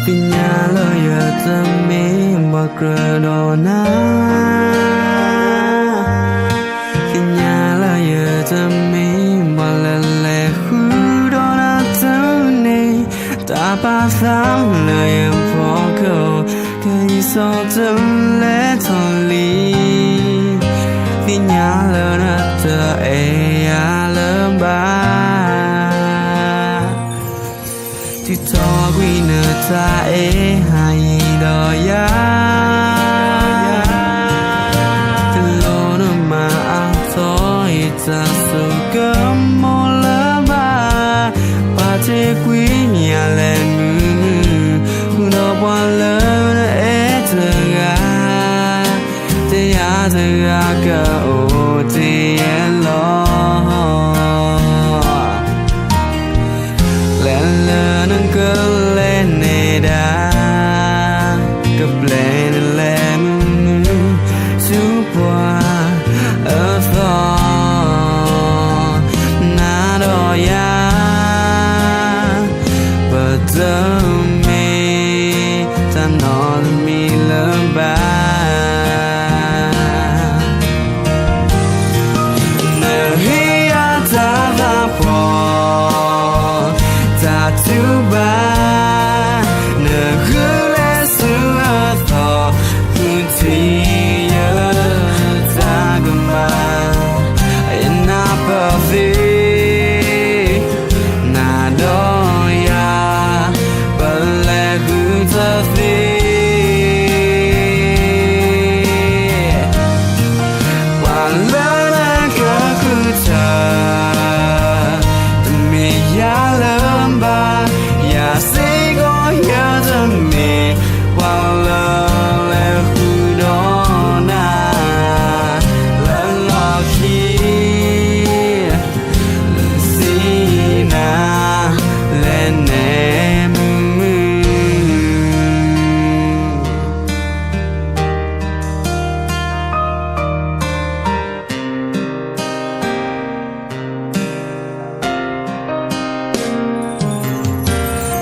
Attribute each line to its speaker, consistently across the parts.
Speaker 1: Pinya lo ya tami bakradona Pinya lo ya tami balale khudona tuni ta pa sam lo ya phoko kai so tum le tholi Pinya lo na ta e ya lo ba Ti to quy nơ ta e hai do ya Ti lo no ma a to I ta so cơm mo la ba Pa te quy nhà le mu Hu no bwa le na e te ga Te ga ka o te e lo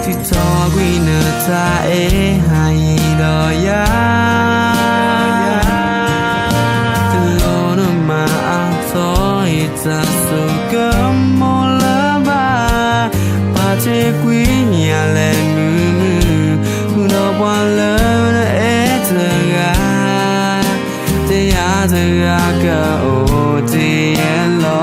Speaker 1: Ti to quy nơ ta e hai do ya Ti lo no ma a to I ta so cơm mo la ba Pa te quy nhà le mu Hu no bwa le na e te ga Te ga ka o te e lo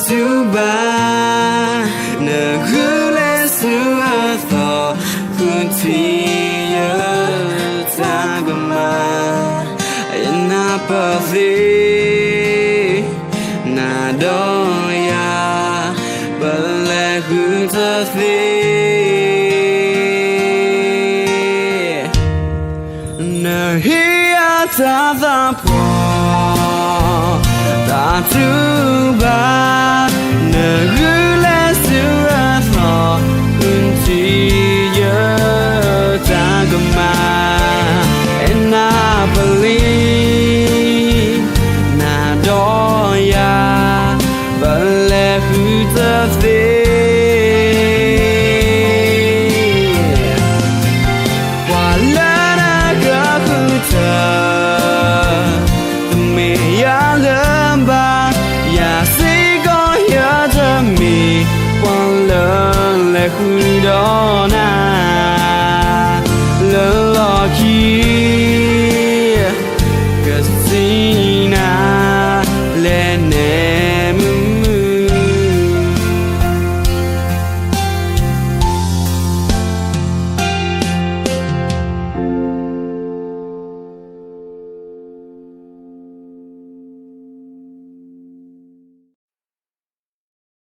Speaker 1: Tu ba nơ gu le su a tho kun ti ya ta ga ma na pa vi na do ya ba le gu ta fi nơ hi a ta da po ta tu ba